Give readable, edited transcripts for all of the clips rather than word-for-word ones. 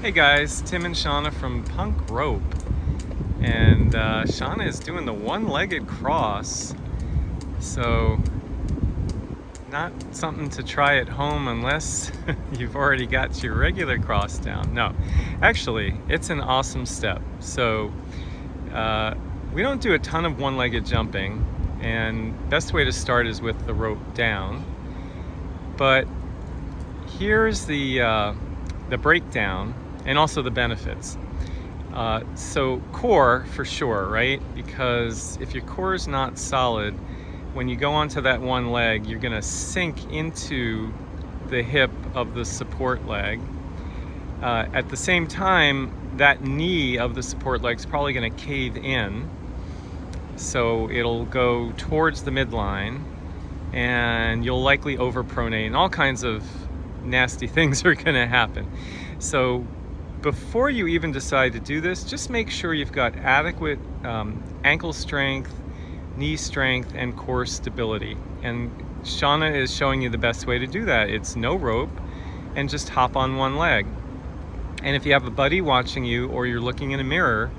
Hey guys, Tim and Shana from Punk Rope, and Shana is doing the one-legged cross, so not something to try at home unless you've already got your regular cross down. No, actually, it's an awesome step. So we don't do a ton of one-legged jumping, and best way to start is with the rope down. But here's the breakdown and also the benefits. So core for sure, right? Because if your core is not solid, when you go onto that one leg, you're gonna sink into the hip of the support leg. At the same time, that knee of the support leg is probably gonna cave in. So it'll go towards the midline and you'll likely overpronate and all kinds of nasty things are gonna happen. So before you even decide to do this, just make sure you've got adequate ankle strength, knee strength, and core stability. And Shana is showing you the best way to do that. It's no rope and just hop on one leg. And if you have a buddy watching you or you're looking in a mirror,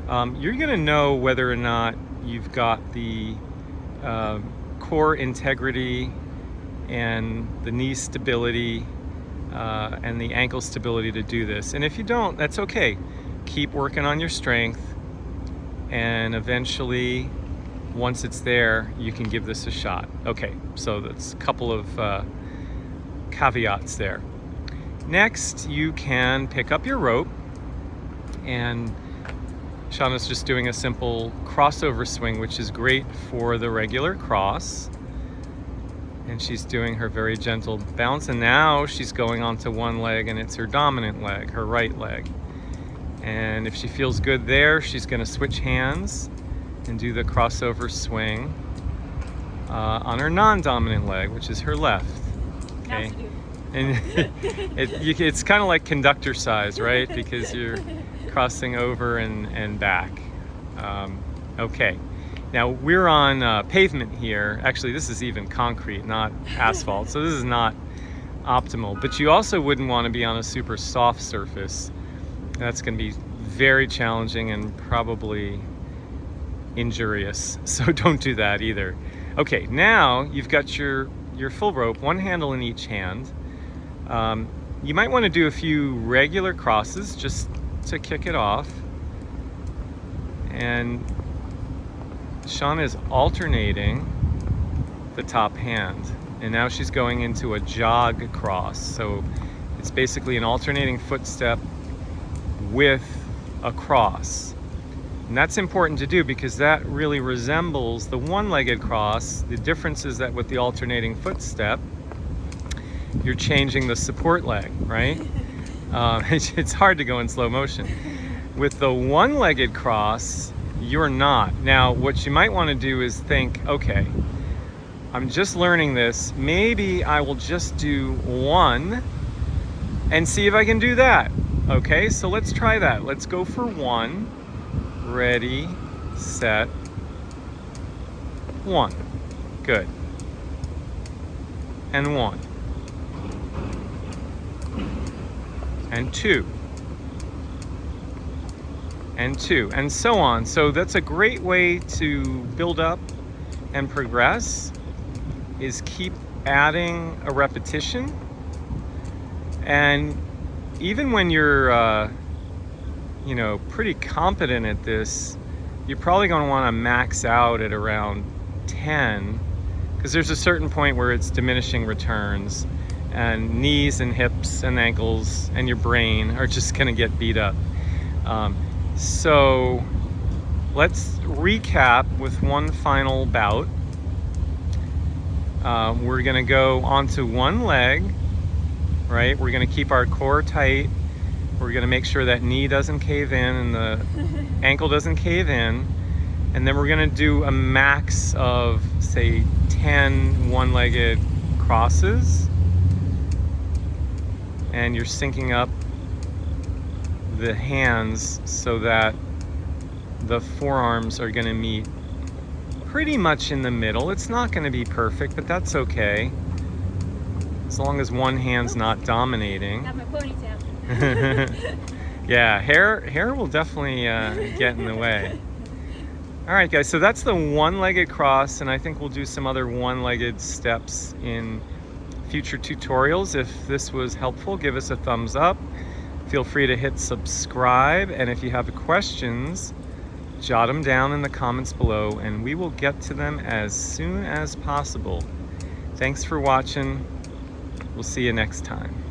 you're gonna know whether or not you've got the core integrity and the knee stability and the ankle stability to do this. And if you don't, that's okay. Keep working on your strength, and eventually, once it's there, you can give this a shot. Okay, so that's a couple of caveats there. Next, you can pick up your rope, and Shauna's just doing a simple crossover swing, which is great for the regular cross. And she's doing her very gentle bounce, and now she's going onto one leg, and it's her dominant leg, her right leg. And if she feels good there, she's going to switch hands and do the crossover swing on her non-dominant leg, which is her left. Okay, and it's kind of like conductor size, right? Because you're crossing over and back. Okay. Now we're on pavement here. Actually, this is even concrete, not asphalt. So this is not optimal, but you also wouldn't want to be on a super soft surface. That's going to be very challenging and probably injurious. So don't do that either. Okay, now you've got your full rope, one handle in each hand. You might want to do a few regular crosses just to kick it off. And Shana is alternating the top hand, and now she's going into a jog cross. So it's basically an alternating footstep with a cross. And that's important to do because that really resembles the one-legged cross. The difference is that with the alternating footstep, you're changing the support leg, right? It's hard to go in slow motion. With the one-legged cross, you're not. Now, what you might want to do is think, okay, I'm just learning this. Maybe I will just do one and see if I can do that. Okay, so let's try that. Let's go for one. Ready, set, one. Good. And one. And two. And two, and so on. So that's a great way to build up and progress, is keep adding a repetition. And even when you're pretty competent at this, you're probably going to want to max out at around 10, because there's a certain point where it's diminishing returns, and knees and hips and ankles and your brain are just going to get beat up. So let's recap with one final bout. We're going to go onto one leg, right? We're going to keep our core tight. We're going to make sure that knee doesn't cave in and the ankle doesn't cave in. And then we're going to do a max of, say, 10 one-legged crosses. And you're syncing up the hands so that the forearms are going to meet pretty much in the middle. It's not going to be perfect, but that's okay. as long as one hand's not dominating. Got my ponytail. Yeah, hair will definitely get in the way. All right, guys, so that's the one-legged cross, and I think we'll do some other one-legged steps in future tutorials. If this was helpful, give us a thumbs up. Feel free to hit subscribe, and if you have questions, jot them down in the comments below, and we will get to them as soon as possible. Thanks for watching. We'll see you next time.